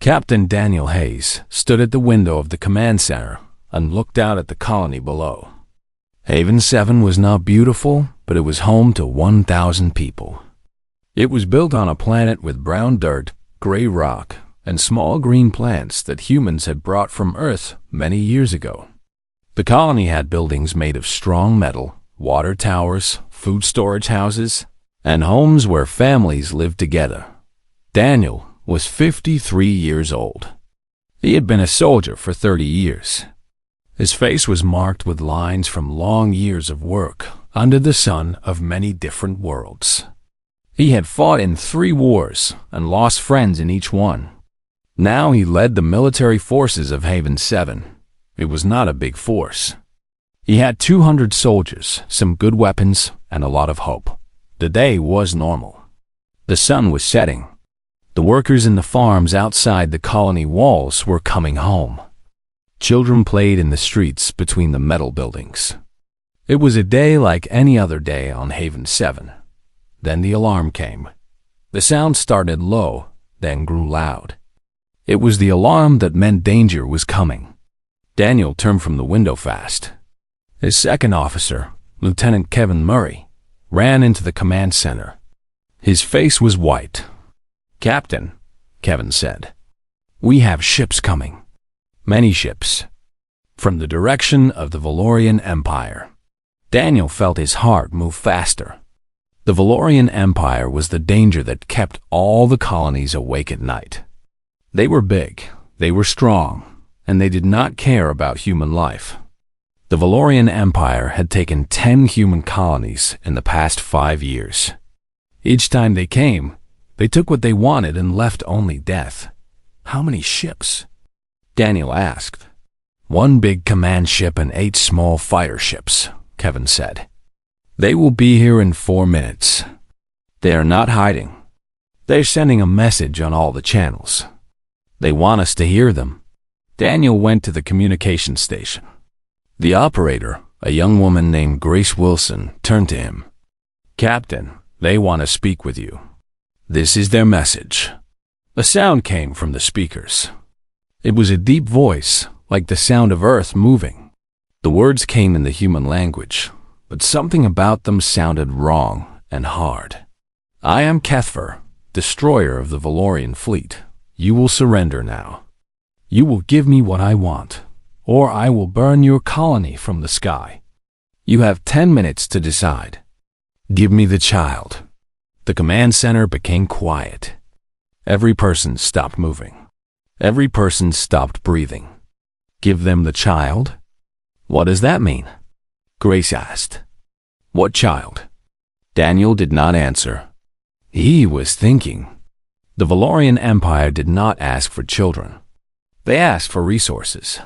Captain Daniel Hayes stood at the window of the command center and looked out at the colony below. Haven 7 was not beautiful, but it was home to 1,000 people. It was built on a planet with brown dirt, gray rock, and small green plants that humans had brought from Earth many years ago. The colony had buildings made of strong metal, water towers, food storage houses, and homes where families lived together. Daniel was 53 years old. He had been a soldier for 30 years. His face was marked with lines from long years of work under the sun of many different worlds. He had fought in 3 wars and lost friends in each one. Now he led the military forces of Haven 7. It was not a big force. He had 200 soldiers, some good weapons, and a lot of hope. The day was normal. The sun was setting. The workers in the farms outside the colony walls were coming home. Children played in the streets between the metal buildings. It was a day like any other day on Haven 7. Then the alarm came. The sound started low, then grew loud. It was the alarm that meant danger was coming. Daniel turned from the window fast. His second officer, Lieutenant Kevin Murray, ran into the command center. His face was white. "Captain," Kevin said, "we have ships coming. Many ships. From the direction of the Valorian Empire." Daniel felt his heart move faster. The Valorian Empire was the danger that kept all the colonies awake at night. They were big, they were strong, and they did not care about human life. The Valorian Empire had taken 10 human colonies in the past 5 years. Each time they came, they took what they wanted and left only death. How many ships? Daniel asked. 1 big command ship and 8 small fighter ships, Kevin said. They will be here in 4 minutes. They are not hiding. They're sending a message on all the channels. They want us to hear them. Daniel went to the communication station. The operator, a young woman named Grace Wilson, turned to him. "Captain, they want to speak with you. This is their message." A sound came from the speakers. It was a deep voice, like the sound of earth moving. The words came in the human language, but something about them sounded wrong and hard. "I am Kethver, destroyer of the Valorian fleet. You will surrender now. You will give me what I want, or I will burn your colony from the sky. You have 10 minutes to decide. Give me the child." The command center became quiet. Every person stopped moving. Every person stopped breathing. "Give them the child? What does that mean?" Grace asked. "What child?" Daniel did not answer. He was thinking. The Valorian Empire did not ask for children. They asked for resources.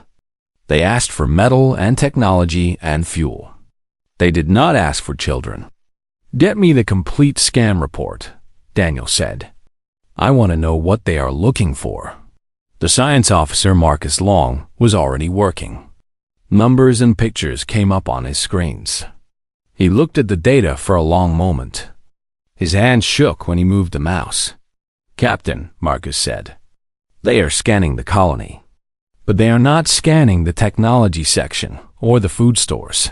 They asked for metal and technology and fuel. They did not ask for children. "Get me the complete scam report," Daniel said. "I want to know what they are looking for." The science officer, Marcus Long, was already working. Numbers and pictures came up on his screens. He looked at the data for a long moment. His hand shook when he moved the mouse. "Captain," Marcus said, "they are scanning the colony. But they are not scanning the technology section or the food stores.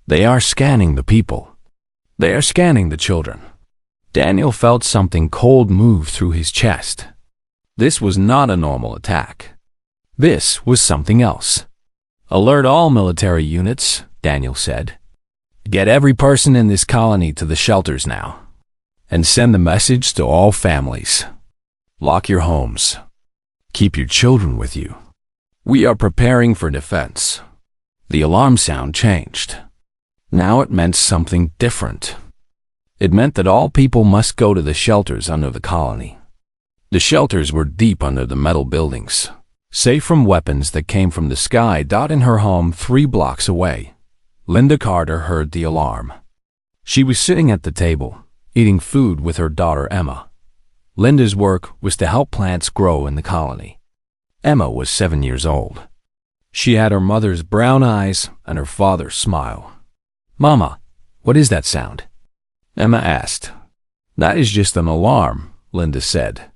They are scanning the people. They are scanning the children." Daniel felt something cold move through his chest. This was not a normal attack. This was something else. "Alert all military units," Daniel said. "Get every person in this colony to the shelters now. And send the message to all families. Lock your homes. Keep your children with you. We are preparing for defense." The alarm sound changed. Now it meant something different. It meant that all people must go to the shelters under the colony. The shelters were deep under the metal buildings, safe from weapons that came from the sky. In her home 3 blocks away, Linda Carter heard the alarm. She was sitting at the table, eating food with her daughter Emma. Linda's work was to help plants grow in the colony. Emma was 7 years old. She had her mother's brown eyes and her father's smile. "Mama, what is that sound?" Emma asked. "That is just an alarm," Linda said.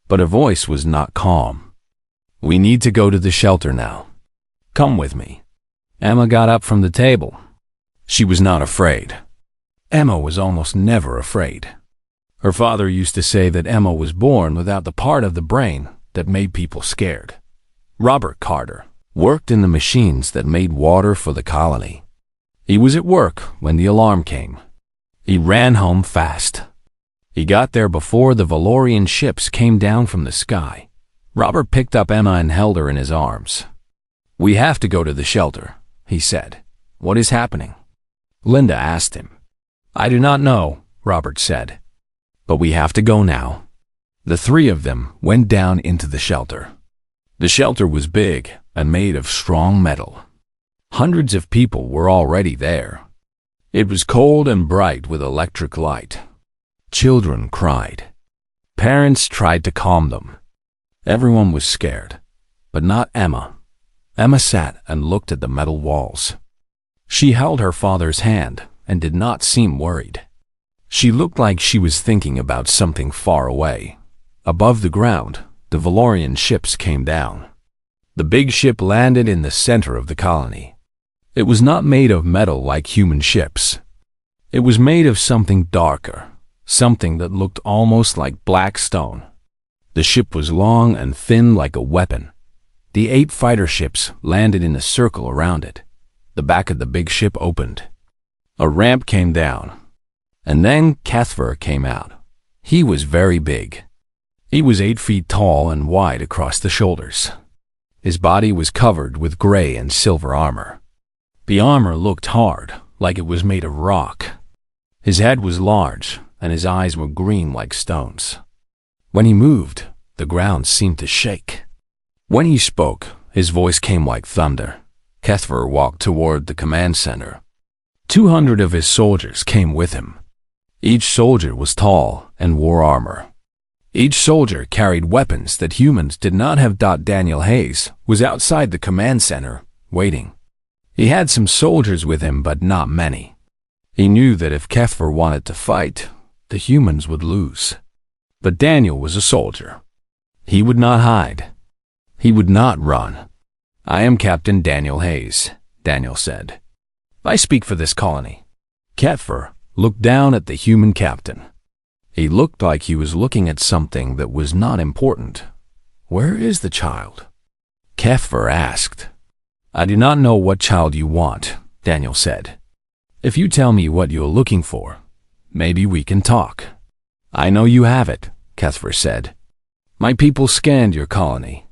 But her voice was not calm. "We need to go to the shelter now. Come with me." Emma got up from the table. She was not afraid. Emma was almost never afraid. Her father used to say that Emma was born without the part of the brain that made people scared. Robert Carter worked in the machines that made water for the colony. He was at work when the alarm came. He ran home fast. He got there before the Valorian ships came down from the sky. Robert picked up Emma and held her in his arms. "We have to go to the shelter," he said. "What is happening?" Linda asked him. "I do not know," Robert said. "But we have to go now." The three of them went down into the shelter. The shelter was big and made of strong metal. Hundreds of people were already there. It was cold and bright with electric light. Children cried. Parents tried to calm them. Everyone was scared, but not Emma. Emma sat and looked at the metal walls. She held her father's hand and did not seem worried. She looked like she was thinking about something far away. Above the ground, the Valorian ships came down. The big ship landed in the center of the colony. It was not made of metal like human ships. It was made of something darker, something that looked almost like black stone. The ship was long and thin like a weapon. The 8 fighter ships landed in a circle around it. The back of the big ship opened. A ramp came down. And then Cathver came out. He was very big. He was 8 feet tall and wide across the shoulders. His body was covered with gray and silver armor. The armor looked hard, like it was made of rock. His head was large, and his eyes were green like stones. When he moved, the ground seemed to shake. When he spoke, his voice came like thunder. Cathver walked toward the command center. 200 of his soldiers came with him. Each soldier was tall and wore armor. Each soldier carried weapons that humans did not have. Daniel Hayes was outside the command center, waiting. He had some soldiers with him, but not many. He knew that if Cathver wanted to fight, the humans would lose. But Daniel was a soldier. He would not hide. He would not run. "I am Captain Daniel Hayes," Daniel said. "I speak for this colony." Cathver looked down at the human captain. He looked like he was looking at something that was not important. "Where is the child?" Cathver asked. "I do not know what child you want," Daniel said. "If you tell me what you're looking for, maybe we can talk." "I know you have it," Cathver said. "My people scanned your colony.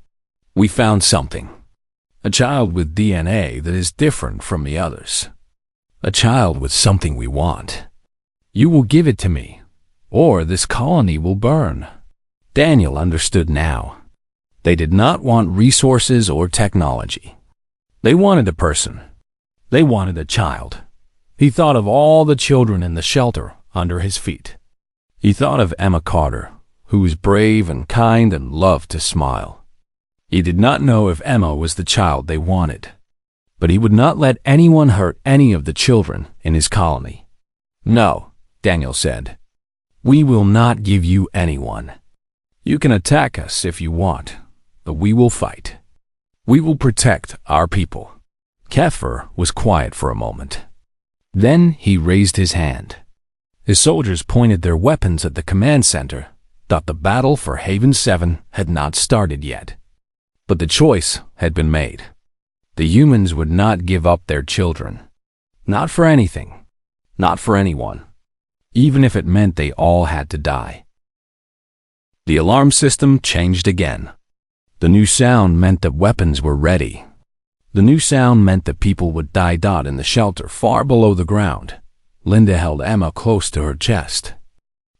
We found something. A child with DNA that is different from the others. A child with something we want. You will give it to me, or this colony will burn." Daniel understood now. They did not want resources or technology. They wanted a person. They wanted a child. He thought of all the children in the shelter under his feet. He thought of Emma Carter, who was brave and kind and loved to smile. He did not know if Emma was the child they wanted, but he would not let anyone hurt any of the children in his colony. "No," Daniel said. "We will not give you anyone. You can attack us if you want, but we will fight. We will protect our people." Cathver was quiet for a moment. Then he raised his hand. His soldiers pointed their weapons at the command center, that the battle for Haven 7 had not started yet. But the choice had been made. The humans would not give up their children. Not for anything. Not for anyone. Even if it meant they all had to die. The alarm system changed again. The new sound meant that weapons were ready. The new sound meant that people would die. In the shelter far below the ground, Linda held Emma close to her chest.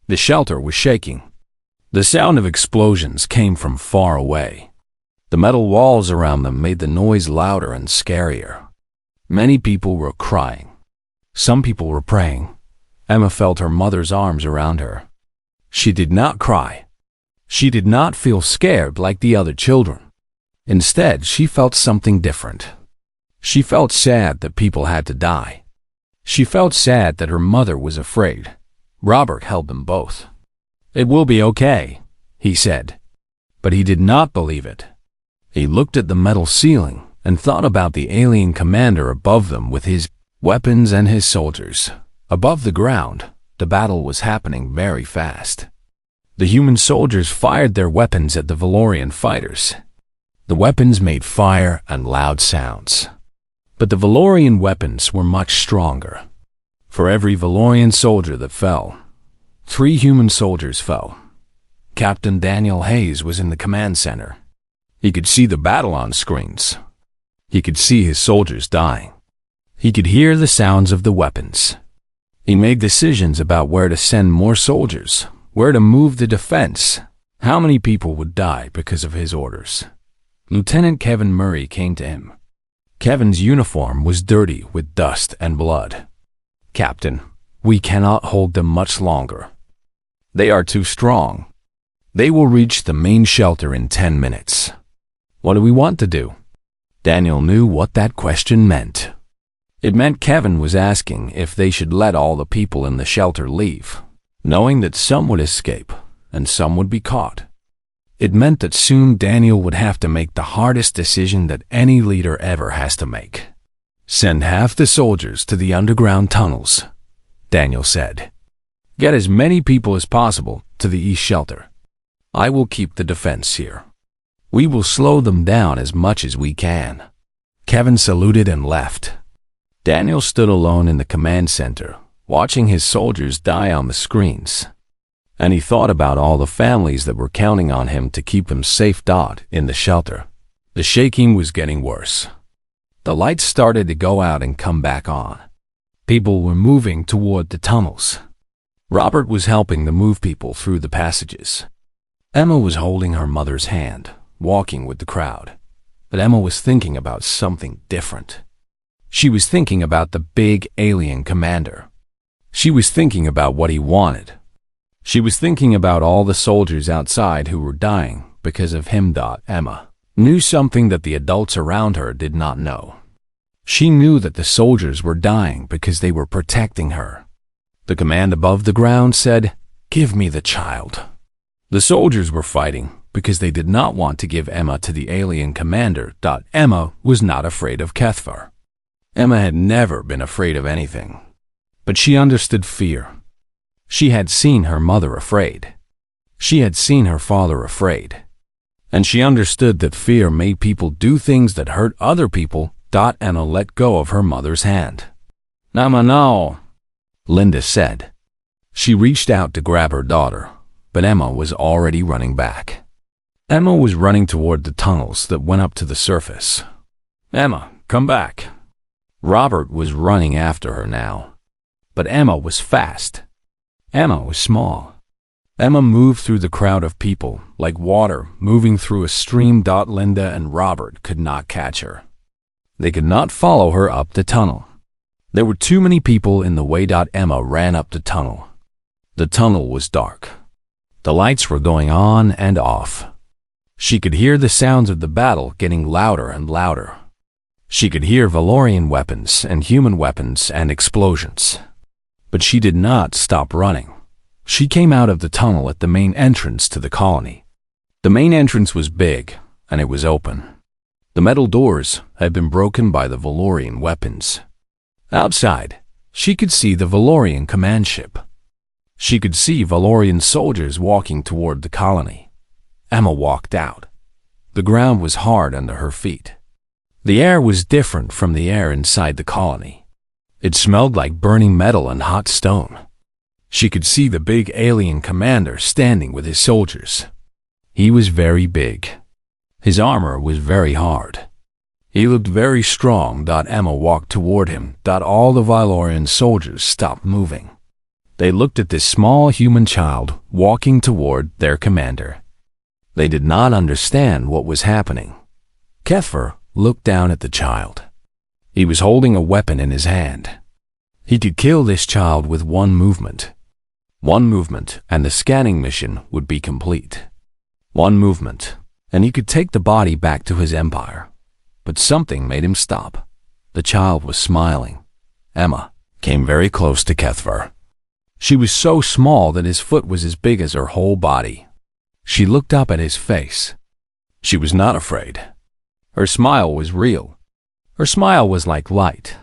The shelter was shaking. The sound of explosions came from far away. The metal walls around them made the noise louder and scarier. Many people were crying. Some people were praying. Emma felt her mother's arms around her. She did not cry. She did not feel scared like the other children. Instead, she felt something different. She felt sad that people had to die. She felt sad that her mother was afraid. Robert held them both. "It will be okay," he said. But he did not believe it. He looked at the metal ceiling and thought about the alien commander above them with his weapons and his soldiers. Above the ground, the battle was happening very fast. The human soldiers fired their weapons at the Valorian fighters. The weapons made fire and loud sounds. But the Valorian weapons were much stronger. For every Valorian soldier that fell, 3 human soldiers fell. Captain Daniel Hayes was in the command center. He could see the battle on screens. He could see his soldiers dying. He could hear the sounds of the weapons. He made decisions about where to send more soldiers, where to move the defense, how many people would die because of his orders. Lieutenant Kevin Murray came to him. Kevin's uniform was dirty with dust and blood. "Captain, we cannot hold them much longer. They are too strong. They will reach the main shelter in 10 minutes. What do we want to do?" Daniel knew what that question meant. It meant Kevin was asking if they should let all the people in the shelter leave, knowing that some would escape and some would be caught. It meant that soon Daniel would have to make the hardest decision that any leader ever has to make. "Send half the soldiers to the underground tunnels," Daniel said. "Get as many people as possible to the east shelter. I will keep the defense here. We will slow them down as much as we can." Kevin saluted and left. Daniel stood alone in the command center, watching his soldiers die on the screens. And he thought about all the families that were counting on him to keep them safe. In the shelter, the shaking was getting worse. The lights started to go out and come back on. People were moving toward the tunnels. Robert was helping to move people through the passages. Emma was holding her mother's hand, walking with the crowd. But Emma was thinking about something different. She was thinking about the big alien commander. She was thinking about what he wanted. She was thinking about all the soldiers outside who were dying because of him. Emma knew something that the adults around her did not know. She knew that the soldiers were dying because they were protecting her. The command above the ground said, "Give me the child." The soldiers were fighting because they did not want to give Emma to the alien commander. Emma was not afraid of Kethvar. Emma had never been afraid of anything. But she understood fear. She had seen her mother afraid. She had seen her father afraid. And she understood that fear made people do things that hurt other people. Emma let go of her mother's hand. "Emma, no," Linda said. She reached out to grab her daughter, but Emma was already running back. Emma was running toward the tunnels that went up to the surface. "Emma, come back." Robert was running after her now. But Emma was fast. Emma was small. Emma moved through the crowd of people like water moving through a stream. Linda and Robert could not catch her. They could not follow her up the tunnel. There were too many people in the way. Emma ran up the tunnel. The tunnel was dark. The lights were going on and off. She could hear the sounds of the battle getting louder and louder. She could hear Valorian weapons and human weapons and explosions. But she did not stop running. She came out of the tunnel at the main entrance to the colony. The main entrance was big, and it was open. The metal doors had been broken by the Valorian weapons. Outside, she could see the Valorian command ship. She could see Valorian soldiers walking toward the colony. Emma walked out. The ground was hard under her feet. The air was different from the air inside the colony. It smelled like burning metal and hot stone. She could see the big alien commander standing with his soldiers. He was very big. His armor was very hard. He looked very strong. Emma walked toward him. All the Valorian soldiers stopped moving. They looked at this small human child walking toward their commander. They did not understand what was happening. Kethvar looked down at the child. He was holding a weapon in his hand. He could kill this child with one movement. One movement, and the scanning mission would be complete. One movement, and he could take the body back to his empire. But something made him stop. The child was smiling. Emma came very close to Kethvar. She was so small that his foot was as big as her whole body. She looked up at his face. She was not afraid. Her smile was real. Her smile was like light.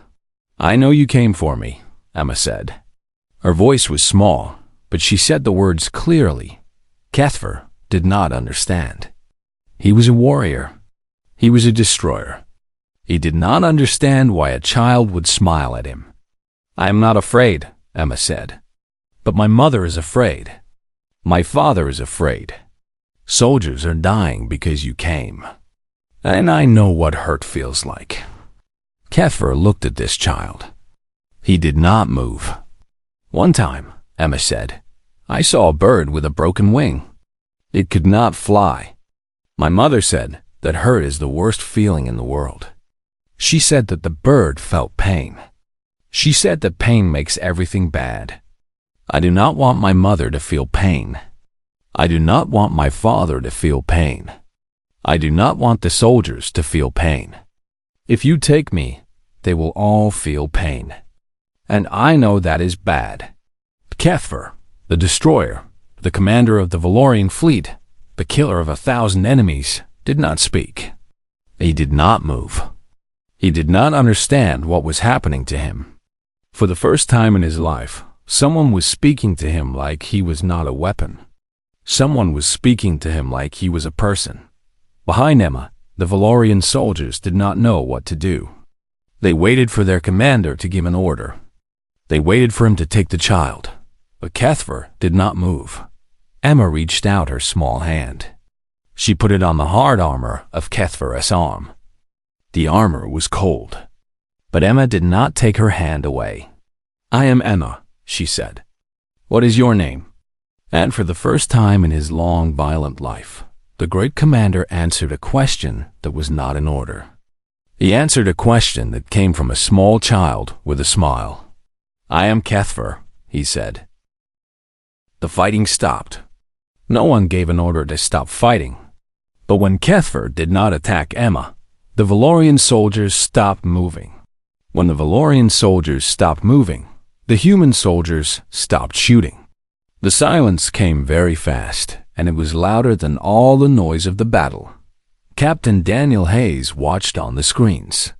"I know you came for me," Emma said. Her voice was small, but she said the words clearly. Kethver did not understand. He was a warrior. He was a destroyer. He did not understand why a child would smile at him. "I am not afraid," Emma said. "But my mother is afraid. My father is afraid. Soldiers are dying because you came. And I know what hurt feels like." Kethver looked at this child. He did not move. "One time," Emma said, "I saw a bird with a broken wing. It could not fly. My mother said that hurt is the worst feeling in the world. She said that the bird felt pain. She said that pain makes everything bad. I do not want my mother to feel pain. I do not want my father to feel pain. I do not want the soldiers to feel pain. If you take me, they will all feel pain. And I know that is bad." Kethver, the destroyer, the commander of the Valorian fleet, the killer of 1,000 enemies, did not speak. He did not move. He did not understand what was happening to him. For the first time in his life, someone was speaking to him like he was not a weapon. Someone was speaking to him like he was a person. Behind Emma, the Valorian soldiers did not know what to do. They waited for their commander to give an order. They waited for him to take the child, but Kethver did not move. Emma reached out her small hand. She put it on the hard armor of Kethver's arm. The armor was cold, but Emma did not take her hand away. "I am Emma," she said. "What is your name?" And for the first time in his long, violent life, the great commander answered a question that was not in order. He answered a question that came from a small child with a smile. "I am Kethver," he said. The fighting stopped. No one gave an order to stop fighting. But when Kethver did not attack Emma, the Valorian soldiers stopped moving. When the Valorian soldiers stopped moving, the human soldiers stopped shooting. The silence came very fast, and it was louder than all the noise of the battle. Captain Daniel Hayes watched on the screens.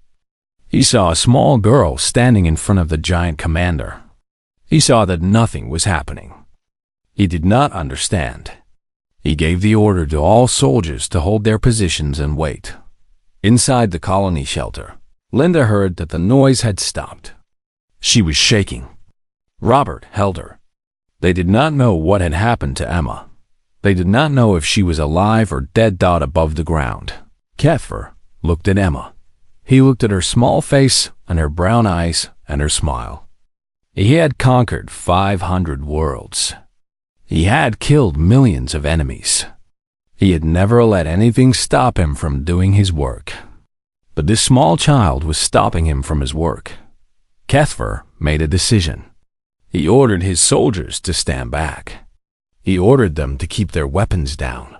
He saw a small girl standing in front of the giant commander. He saw that nothing was happening. He did not understand. He gave the order to all soldiers to hold their positions and wait. Inside the colony shelter, Linda heard that the noise had stopped. She was shaking. Robert held her. They did not know what had happened to Emma. They did not know if she was alive or dead dot above the ground. Kethver looked at Emma. He looked at her small face and her brown eyes and her smile. He had conquered 500 worlds. He had killed millions of enemies. He had never let anything stop him from doing his work. But this small child was stopping him from his work. Kethver made a decision. He ordered his soldiers to stand back. He ordered them to keep their weapons down.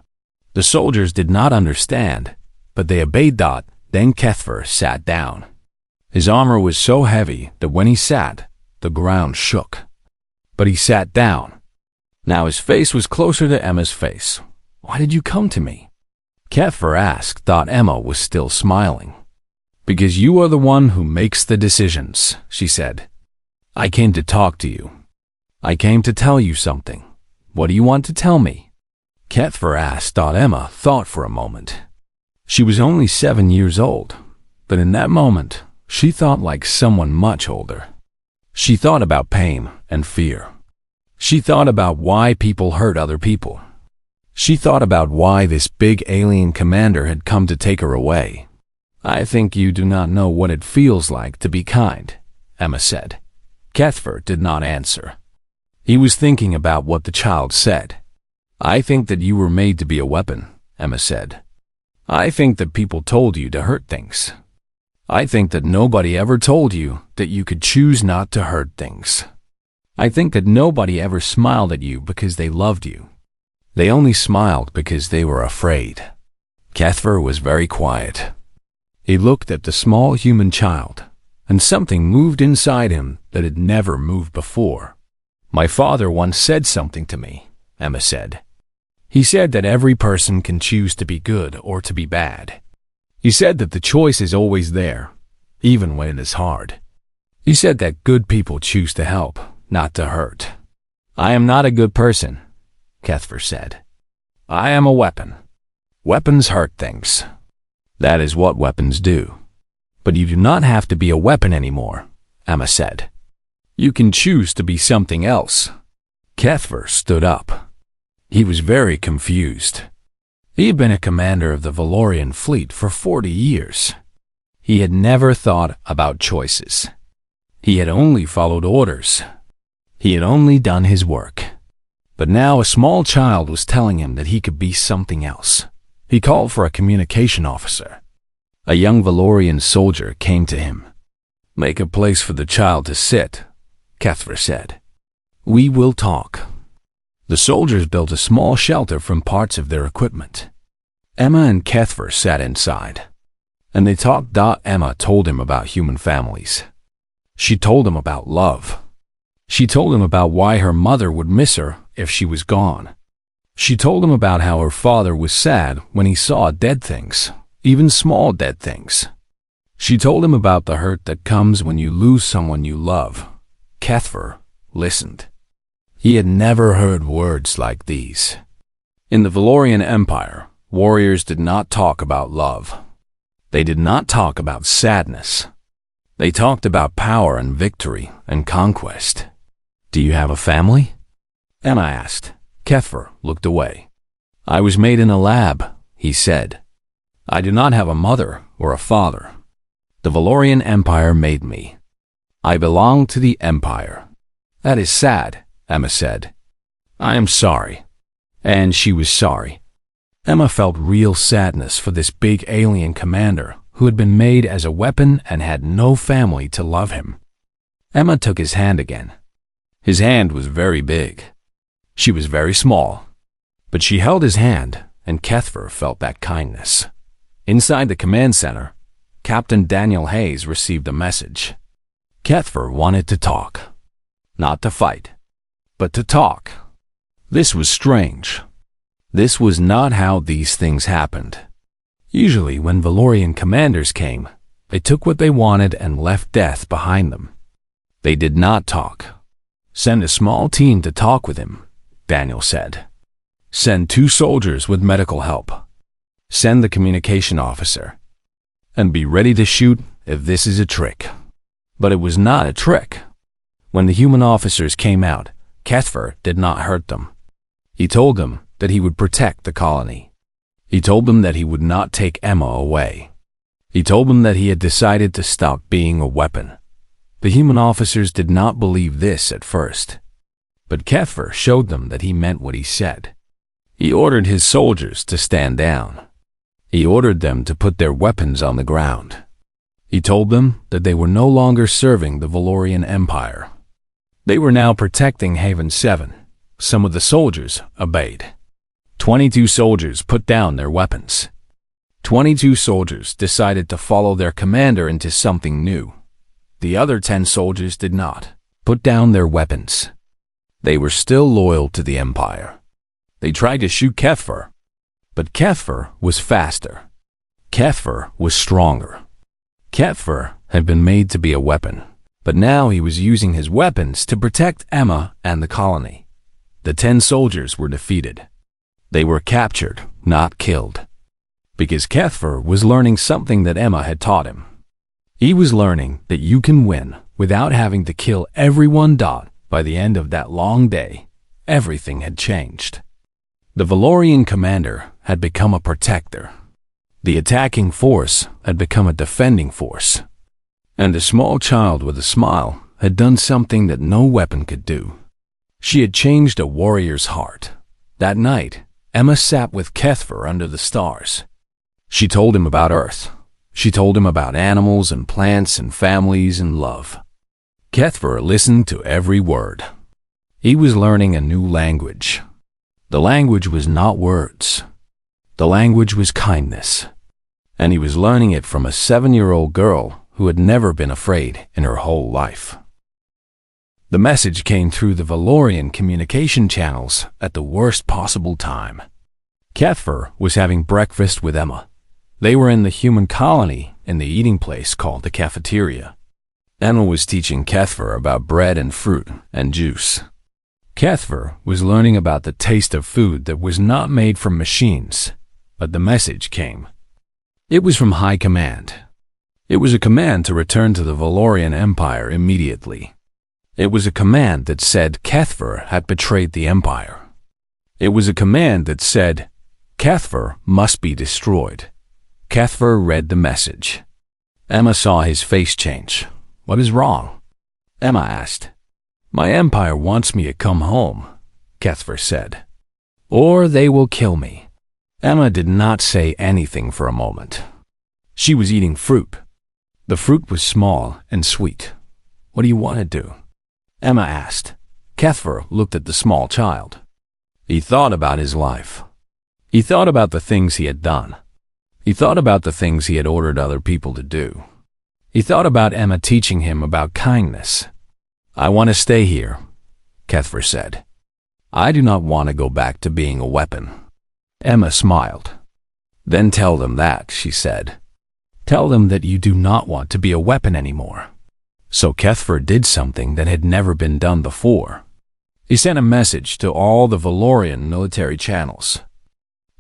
The soldiers did not understand, but they obeyed. Then Kethver sat down. His armor was so heavy that when he sat, the ground shook. But he sat down. Now his face was closer to Emma's face. "Why did you come to me?" Kethver asked. Emma was still smiling. "Because you are the one who makes the decisions," she said. "I came to talk to you. I came to tell you something. What do you want to tell me?" Kethver asked. Emma thought for a moment. She was only 7 years old, but in that moment, she thought like someone much older. She thought about pain and fear. She thought about why people hurt other people. She thought about why this big alien commander had come to take her away. "I think you do not know what it feels like to be kind," Emma said. Kethver did not answer. He was thinking about what the child said. "I think that you were made to be a weapon," Emma said. "I think that people told you to hurt things. I think that nobody ever told you that you could choose not to hurt things. I think that nobody ever smiled at you because they loved you. They only smiled because they were afraid." Kethver was very quiet. He looked at the small human child, and something moved inside him that had never moved before. "My father once said something to me," Emma said. He said that every person can choose to be good or to be bad. He said that the choice is always there, even when it is hard. He said that good people choose to help, not to hurt. I am not a good person, Cuthbert said. I am a weapon. Weapons hurt things. That is what weapons do. But you do not have to be a weapon anymore, Emma said. You can choose to be something else. Cuthbert stood up. He was very confused. He had been a commander of the Valorian fleet for 40 years. He had never thought about choices. He had only followed orders. He had only done his work. But now a small child was telling him that he could be something else. He called for a communication officer. A young Valorian soldier came to him. Make a place for the child to sit, Cuthbert said. We will talk. The soldiers built a small shelter from parts of their equipment. Emma and Cuthbert sat inside, and they talked. Emma told him about human families. She told him about love. She told him about why her mother would miss her if she was gone. She told him about how her father was sad when he saw dead things, even small dead things. She told him about the hurt that comes when you lose someone you love. Cuthbert listened. He had never heard words like these. In the Valorian Empire, warriors did not talk about love. They did not talk about sadness. They talked about power and victory and conquest. Do you have a family? Emma asked. Cuthbert looked away. I was made in a lab, he said. I do not have a mother or a father. The Valorian Empire made me. I belong to the Empire. That is sad, Emma said. I am sorry. And she was sorry. Emma felt real sadness for this big alien commander who had been made as a weapon and had no family to love him. Emma took his hand again. His hand was very big. She was very small, but she held his hand, and Cuthbert felt that kindness. Inside the command center, Captain Daniel Hayes received a message. Cuthbert wanted to talk. Not to fight, but to talk. This was strange. This was not how these things happened. Usually when Valorian commanders came, they took what they wanted and left death behind them. They did not talk. Send a small team to talk with him, Daniel said. Send 2 soldiers with medical help. Send the communication officer. And be ready to shoot if this is a trick. But it was not a trick. When the human officers came out, Cuthbert did not hurt them. He told them that he would protect the colony. He told them that he would not take Emma away. He told them that he had decided to stop being a weapon. The human officers did not believe this at first. But Cuthbert showed them that he meant what he said. He ordered his soldiers to stand down. He ordered them to put their weapons on the ground. He told them that they were no longer serving the Valorian Empire. They were now protecting Haven 7. Some of the soldiers obeyed. 22 soldiers put down their weapons. 22 soldiers decided to follow their commander into something new. The other 10 soldiers did not put down their weapons. They were still loyal to the Empire. They tried to shoot Cuthbert, but Cuthbert was faster. Cuthbert was stronger. Cuthbert had been made to be a weapon, but now he was using his weapons to protect Emma and the colony. The 10 soldiers were defeated. They were captured, not killed. Because Cuthbert was learning something that Emma had taught him. He was learning that you can win without having to kill everyone. By the end of that long day, everything had changed. The Valorian commander had become a protector. The attacking force had become a defending force. And a small child with a smile had done something that no weapon could do. She had changed a warrior's heart. That night, Emma sat with Cuthbert under the stars. She told him about Earth. She told him about animals and plants and families and love. Cuthbert listened to every word. He was learning a new language. The language was not words. The language was kindness. And he was learning it from a 7-year-old girl who had never been afraid in her whole life. The message came through the Valorian communication channels at the worst possible time. Kethfer was having breakfast with Emma. They were in the human colony in the eating place called the cafeteria. Emma was teaching Kethfer about bread and fruit and juice. Kethfer was learning about the taste of food that was not made from machines, but the message came. It was from High Command. It was a command to return to the Valorian Empire immediately. It was a command that said Kethfer had betrayed the Empire. It was a command that said Kethfer must be destroyed. Kethfer read the message. Emma saw his face change. "What is wrong?" Emma asked. "My empire wants me to come home," Kethfer said. "Or they will kill me." Emma did not say anything for a moment. She was eating fruit. The fruit was small and sweet. "What do you want to do?" Emma asked. Kethfer looked at the small child. He thought about his life. He thought about the things he had done. He thought about the things he had ordered other people to do. He thought about Emma teaching him about kindness. "I want to stay here," Kethfer said. "I do not want to go back to being a weapon." Emma smiled. "Then tell them that," she said. "Tell them that you do not want to be a weapon anymore." So Kethfer did something that had never been done before. He sent a message to all the Valorian military channels.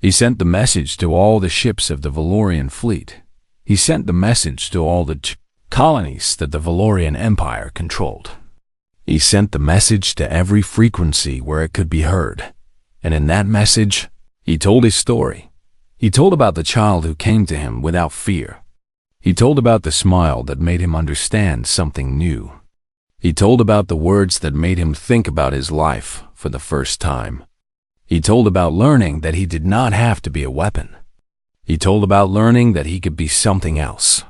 He sent the message to all the ships of the Valorian fleet. He sent the message to all the colonies that the Valorian Empire controlled. He sent the message to every frequency where it could be heard. And in that message, he told his story. He told about the child who came to him without fear. He told about the smile that made him understand something new. He told about the words that made him think about his life for the first time. He told about learning that he did not have to be a weapon. He told about learning that he could be something else.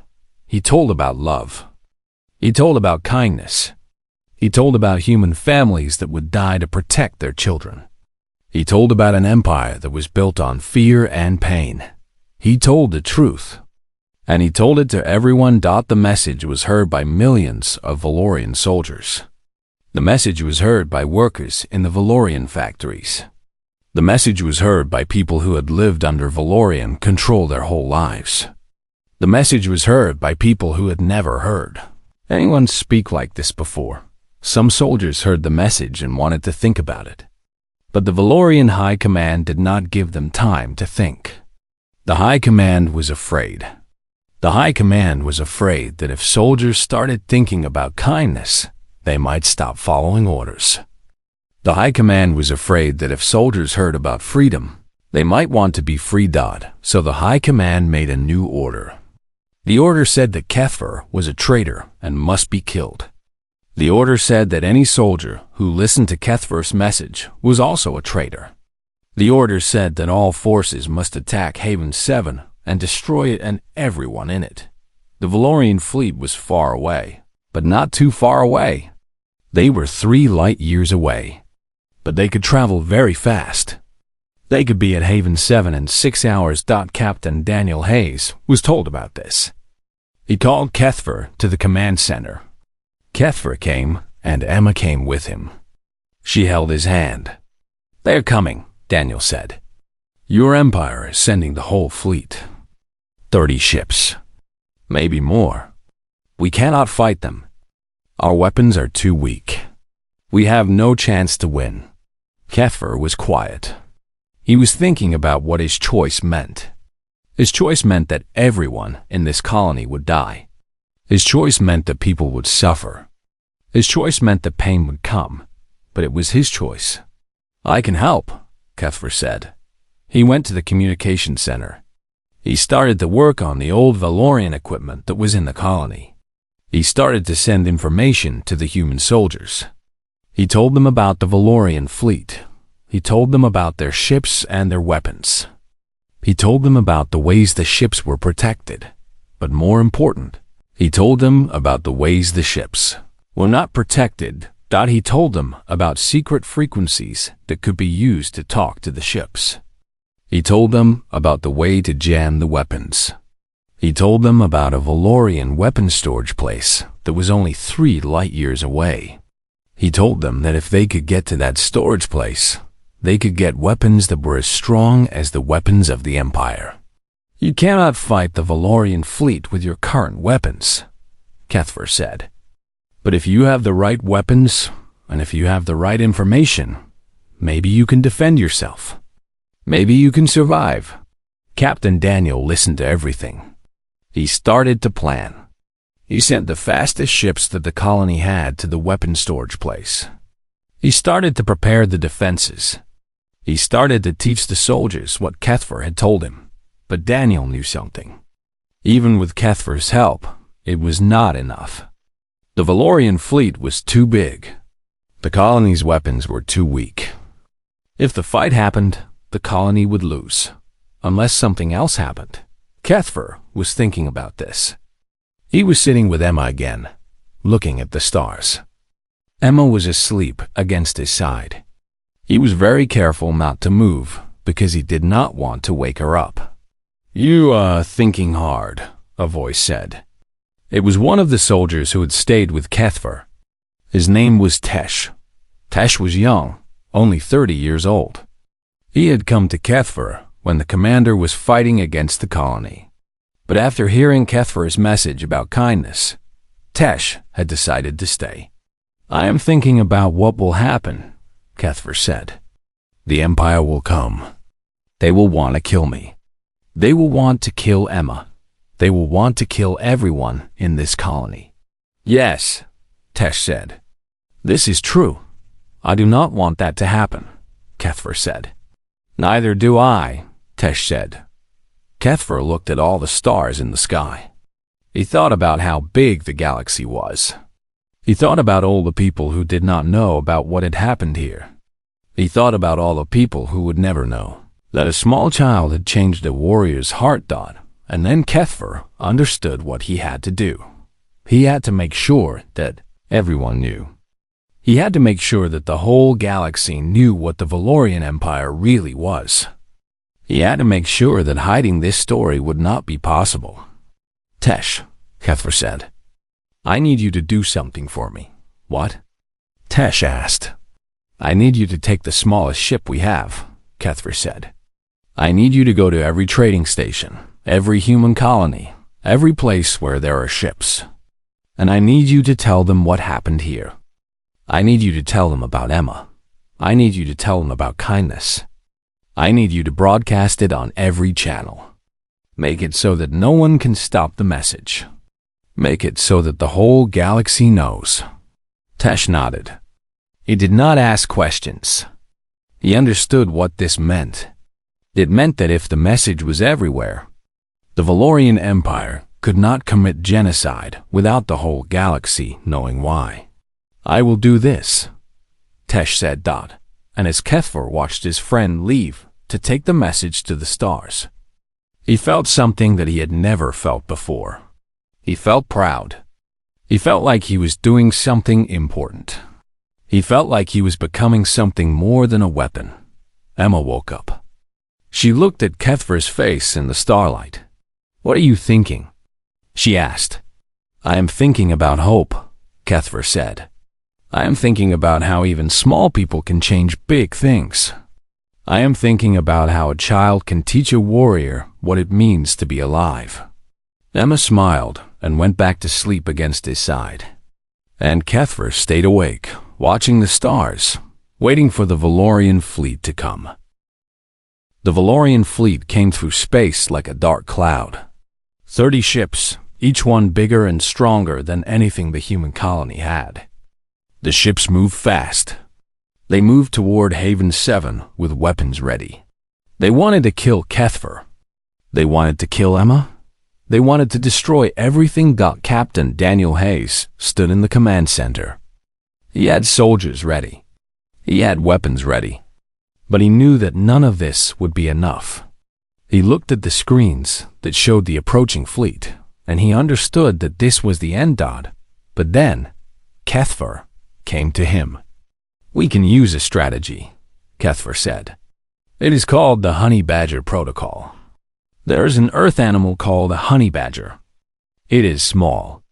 He told about love. He told about kindness. He told about human families that would die to protect their children. He told about an empire that was built on fear and pain. He told the truth. And he told it to everyone. The message was heard by millions of Valorian soldiers. The message was heard by workers in the Valorian factories. The message was heard by people who had lived under Valorian control their whole lives. The message was heard by people who had never heard anyone speak like this before. Some soldiers heard the message and wanted to think about it. But the Valorian High Command did not give them time to think. The High Command was afraid. The High Command was afraid that if soldiers started thinking about kindness, they might stop following orders. The High Command was afraid that if soldiers heard about freedom, they might want to be free. So the High Command made a new order. The order said that Kethfer was a traitor and must be killed. The order said that any soldier who listened to Kethfer's message was also a traitor. The order said that all forces must attack Haven 7 and destroy it and everyone in it. The Valorian fleet was far away, but not too far away. They were 3 light years away, but they could travel very fast. They could be at Haven 7 in 6 hours. Captain Daniel Hayes was told about this. He called Kethfer to the command center. Kethfer came, and Emma came with him. She held his hand. "They are coming," Daniel said. "Your empire is sending the whole fleet. 30 ships. Maybe more. We cannot fight them. Our weapons are too weak. We have no chance to win." Kethfer was quiet. He was thinking about what his choice meant. His choice meant that everyone in this colony would die. His choice meant that people would suffer. His choice meant that pain would come, but it was his choice. "I can help," Kethfer said. He went to the communication center. He started to work on the old Valorian equipment that was in the colony. He started to send information to the human soldiers. He told them about the Valorian fleet. He told them about their ships and their weapons. He told them about the ways the ships were protected. But more important, he told them about the ways the ships were not protected. He told them about secret frequencies that could be used to talk to the ships. He told them about the way to jam the weapons. He told them about a Valorian weapon storage place that was only 3 light years away. He told them that if they could get to that storage place, They could get weapons that were as strong as the weapons of the Empire. You cannot fight the Valorian fleet with your current weapons, Kethver said. But if you have the right weapons, and if you have the right information, maybe you can defend yourself. Maybe you can survive. Captain Daniel listened to everything. He started to plan. He sent the fastest ships that the colony had to the weapon storage place. He started to prepare the defenses. He started to teach the soldiers what Kethver had told him. But Daniel knew something. Even with Kethver's help, it was not enough. The Valorian fleet was too big. The colony's weapons were too weak. If the fight happened, the colony would lose, unless something else happened. Kethver was thinking about this. He was sitting with Emma again, looking at the stars. Emma was asleep against his side. He was very careful not to move because he did not want to wake her up. "You are thinking hard," a voice said. It was one of the soldiers who had stayed with Kethver. His name was Tesh. Tesh was young, only 30 years old. He had come to Kethver when the commander was fighting against the colony. But after hearing Kethver's message about kindness, Tesh had decided to stay. "I am thinking about what will happen," Kethver said. "The Empire will come. They will want to kill me. They will want to kill Emma. They will want to kill everyone in this colony." "Yes," Tesh said. "This is true. I do not want that to happen," Kethver said. "Neither do I," Tesh said. Kethver looked at all the stars in the sky. He thought about how big the galaxy was. He thought about all the people who did not know about what had happened here. He thought about all the people who would never know that a small child had changed a warrior's heart dot, and then Kethver understood what he had to do. He had to make sure that everyone knew. He had to make sure that the whole galaxy knew what the Valorian Empire really was. He had to make sure that hiding this story would not be possible. "Tesh," Kethver said, "I need you to do something for me." "What?" Tesh asked. "I need you to take the smallest ship we have," Kethver said. "I need you to go to every trading station, every human colony, every place where there are ships. And I need you to tell them what happened here. I need you to tell them about Emma. I need you to tell them about kindness. I need you to broadcast it on every channel. Make it so that no one can stop the message. Make it so that the whole galaxy knows." Tesh nodded. He did not ask questions. He understood what this meant. It meant that if the message was everywhere, the Valorian Empire could not commit genocide without the whole galaxy knowing why. "I will do this," Tesh said. And as Kethver watched his friend leave to take the message to the stars, he felt something that he had never felt before. He felt proud. He felt like he was doing something important. He felt like he was becoming something more than a weapon. Emma woke up. She looked at Kethver's face in the starlight. "What are you thinking?" she asked. "I am thinking about hope," Kethver said. "I am thinking about how even small people can change big things. I am thinking about how a child can teach a warrior what it means to be alive." Emma smiled and went back to sleep against his side. And Kethver stayed awake, watching the stars, waiting for the Valorian fleet to come. The Valorian fleet came through space like a dark cloud. 30 ships, each one bigger and stronger than anything the human colony had. The ships moved fast. They moved toward Haven 7 with weapons ready. They wanted to kill Kethver. They wanted to kill Emma. They wanted to destroy everything. Captain Daniel Hayes stood in the command center. He had soldiers ready. He had weapons ready. But he knew that none of this would be enough. He looked at the screens that showed the approaching fleet, and he understood that this was the end. But then, Kethver came to him. "We can use a strategy," Kethver said. "It is called the honey badger protocol. There is an earth animal called a honey badger. It is small.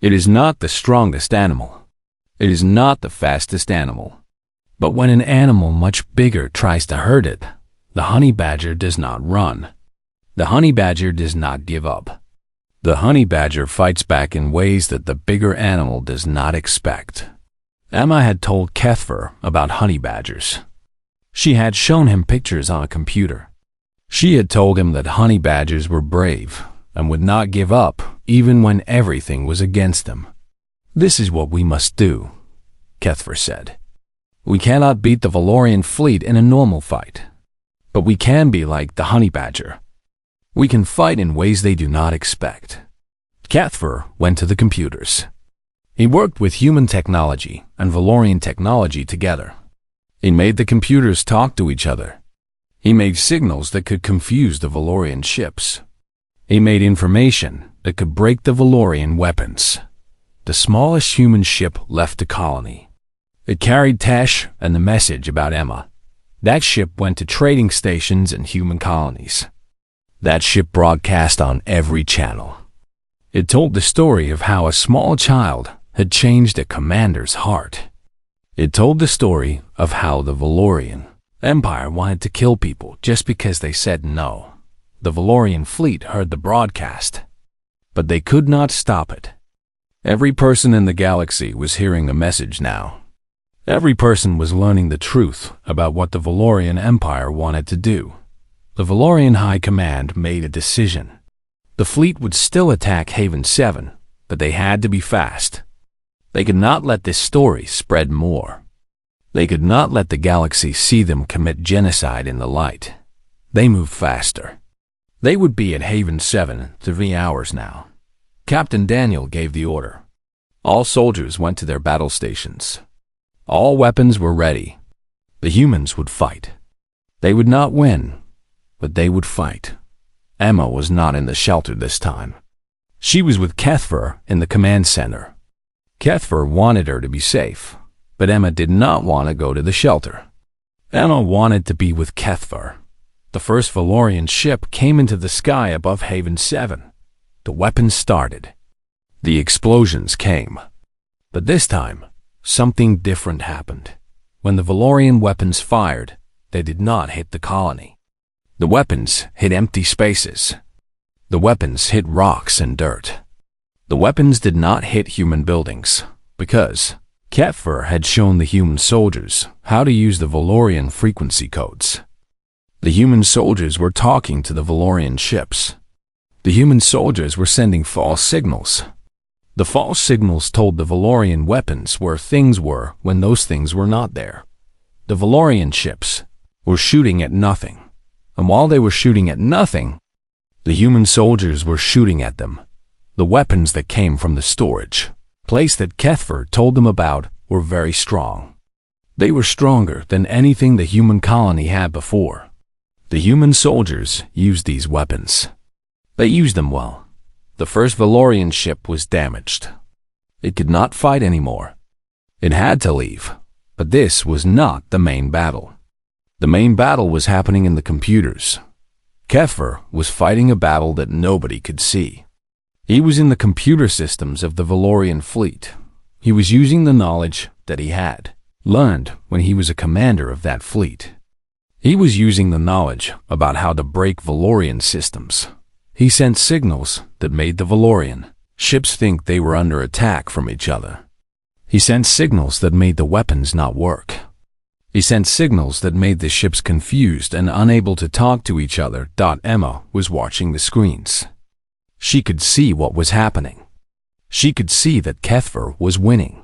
It is not the strongest animal. It is not the fastest animal. But when an animal much bigger tries to hurt it, the honey badger does not run. The honey badger does not give up. The honey badger fights back in ways that the bigger animal does not expect. Emma had told Kethfer about honey badgers. She had shown him pictures on a computer. She had told him that honey badgers were brave and would not give up even when everything was against them. "This is what we must do," Kethfer said. "We cannot beat the Valorian fleet in a normal fight, but we can be like the honey badger. We can fight in ways they do not expect." Kethfer went to the computers. He worked with human technology and Valorian technology together. He made the computers talk to each other. He made signals that could confuse the Valorian ships. He made information that could break the Valorian weapons. The smallest human ship left the colony. It carried Tesh and the message about Emma. That ship went to trading stations and human colonies. That ship broadcast on every channel. It told the story of how a small child had changed a commander's heart. It told the story of how the Valorian Empire wanted to kill people just because they said no. The Valorian fleet heard the broadcast, but they could not stop it. Every person in the galaxy was hearing the message now. Every person was learning the truth about what the Valorian Empire wanted to do. The Valorian High Command made a decision. The fleet would still attack Haven 7, but they had to be fast. They could not let this story spread more. They could not let the galaxy see them commit genocide in the light. They moved faster. They would be at Haven 7 in 3 hours now. Captain Daniel gave the order. All soldiers went to their battle stations. All weapons were ready. The humans would fight. They would not win, but they would fight. Emma was not in the shelter this time. She was with Kethfer in the command center. Kethfer wanted her to be safe, but Emma did not want to go to the shelter. Emma wanted to be with Kethfer. The first Valorian ship came into the sky above Haven 7. The weapons started. The explosions came. But this time, something different happened. When the Valorian weapons fired, they did not hit the colony. The weapons hit empty spaces. The weapons hit rocks and dirt. The weapons did not hit human buildings, because Kethfer had shown the human soldiers how to use the Valorian frequency codes. The human soldiers were talking to the Valorian ships. The human soldiers were sending false signals. The false signals told the Valorian weapons where things were when those things were not there. The Valorian ships were shooting at nothing, and while they were shooting at nothing, the human soldiers were shooting at them. The weapons that came from the storage place that Kethfer told them about were very strong. They were stronger than anything the human colony had before. The human soldiers used these weapons. They used them well. The first Valorian ship was damaged. It could not fight anymore. It had to leave, but this was not the main battle. The main battle was happening in the computers. Kethfer was fighting a battle that nobody could see. He was in the computer systems of the Valorian fleet. He was using the knowledge that he had learned when he was a commander of that fleet. He was using the knowledge about how to break Valorian systems. He sent signals that made the Valorian ships think they were under attack from each other. He sent signals that made the weapons not work. He sent signals that made the ships confused and unable to talk to each other. Emma was watching the screens. She could see what was happening. She could see that Kethfer was winning.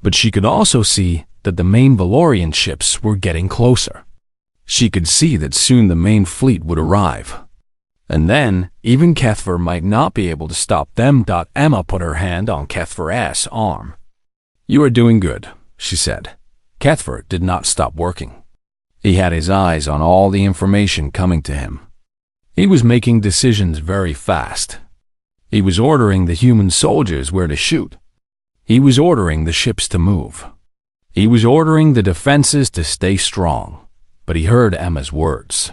But she could also see that the main Valorian ships were getting closer. She could see that soon the main fleet would arrive. And then, even Kethfer might not be able to stop them. Emma put her hand on Kethfer's arm. "You are doing good," she said. Kethfer did not stop working. He had his eyes on all the information coming to him. He was making decisions very fast. He was ordering the human soldiers where to shoot. He was ordering the ships to move. He was ordering the defenses to stay strong. But he heard Emma's words.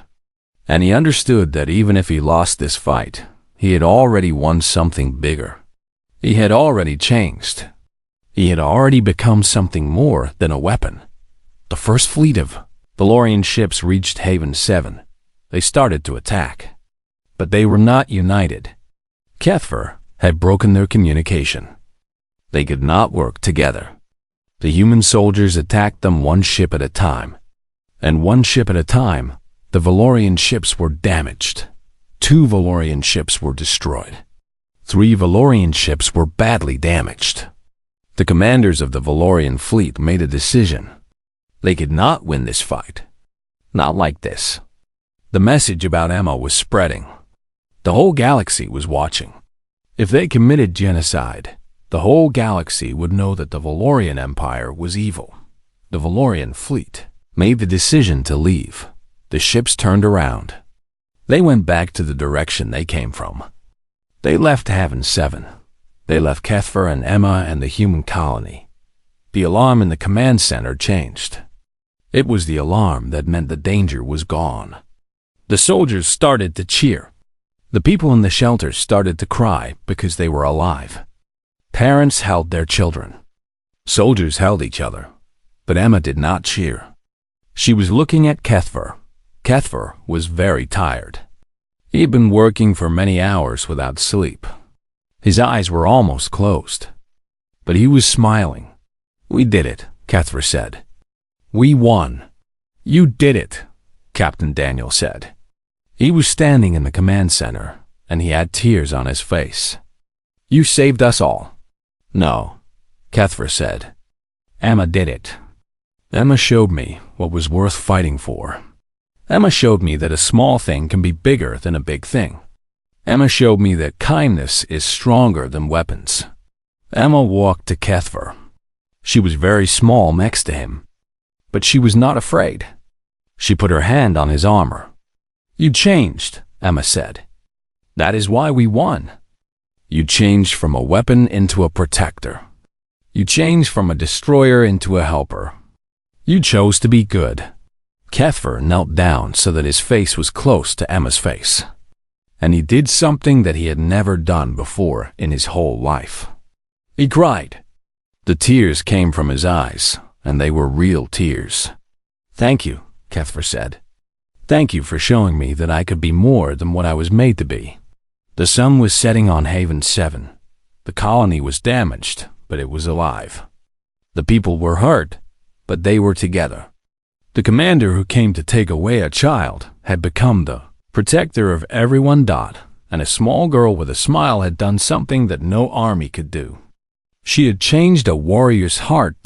And he understood that even if he lost this fight, he had already won something bigger. He had already changed. He had already become something more than a weapon. The first fleet of Valorian ships reached Haven 7. They started to attack. But they were not united. Kethver had broken their communication. They could not work together. The human soldiers attacked them one ship at a time. And one ship at a time, the Valorian ships were damaged. 2 Valorian ships were destroyed. 3 Valorian ships were badly damaged. The commanders of the Valorian fleet made a decision. They could not win this fight. Not like this. The message about Emma was spreading. The whole galaxy was watching. If they committed genocide, the whole galaxy would know that the Valorian Empire was evil. The Valorian fleet made the decision to leave. The ships turned around. They went back to the direction they came from. They left Haven 7. They left Kethver and Emma and the human colony. The alarm in the command center changed. It was the alarm that meant the danger was gone. The soldiers started to cheer. The people in the shelters started to cry because they were alive. Parents held their children. Soldiers held each other. But Emma did not cheer. She was looking at Kethver. Kethver was very tired. He had been working for many hours without sleep. His eyes were almost closed. But he was smiling. "We did it," Kethver said. "We won." "You did it," Captain Daniel said. He was standing in the command center, and he had tears on his face. "You saved us all." "No," Kethver said. "Emma did it. Emma showed me what was worth fighting for. Emma showed me that a small thing can be bigger than a big thing. Emma showed me that kindness is stronger than weapons." Emma walked to Kethver. She was very small next to him, but she was not afraid. She put her hand on his armor. "You changed," Emma said. "That is why we won. You changed from a weapon into a protector. You changed from a destroyer into a helper. You chose to be good." Kethver knelt down so that his face was close to Emma's face. And he did something that he had never done before in his whole life. He cried. The tears came from his eyes, and they were real tears. "Thank you," Kethver said. "Thank you for showing me that I could be more than what I was made to be." The sun was setting on Haven 7. The colony was damaged, but it was alive. The people were hurt, but they were together. The commander who came to take away a child had become the protector of everyone. And a small girl with a smile had done something that no army could do. She had changed a warrior's heart.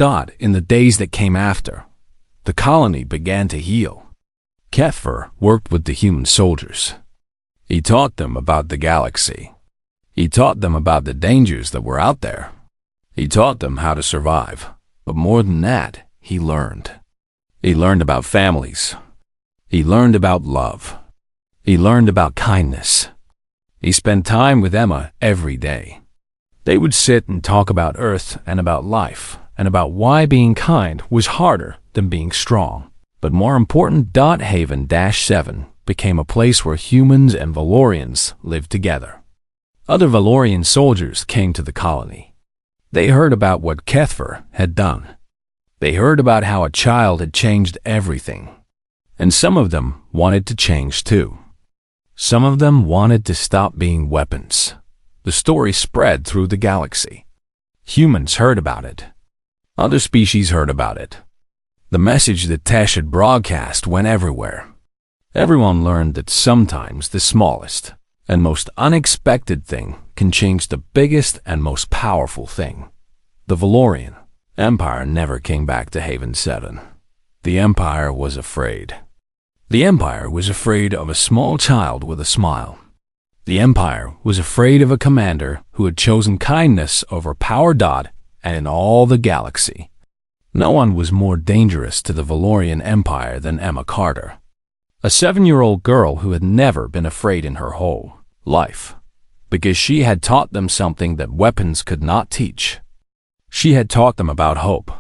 In the days that came after, the colony began to heal. Kethver worked with the human soldiers. He taught them about the galaxy. He taught them about the dangers that were out there. He taught them how to survive. But more than that, he learned. He learned about families. He learned about love. He learned about kindness. He spent time with Emma every day. They would sit and talk about Earth and about life and about why being kind was harder than being strong. But more important, Haven-7 became a place where humans and Valorians lived together. Other Valorian soldiers came to the colony. They heard about what Kethver had done. They heard about how a child had changed everything. And some of them wanted to change too. Some of them wanted to stop being weapons. The story spread through the galaxy. Humans heard about it. Other species heard about it. The message that Tesh had broadcast went everywhere. Everyone learned that sometimes the smallest and most unexpected thing can change the biggest and most powerful thing. The Valorian Empire never came back to Haven 7. The Empire was afraid. The Empire was afraid of a small child with a smile. The Empire was afraid of a commander who had chosen kindness over power. And in all the galaxy, no one was more dangerous to the Valorian Empire than Emma Carter, a 7-year-old girl who had never been afraid in her whole life, because she had taught them something that weapons could not teach. She had taught them about hope.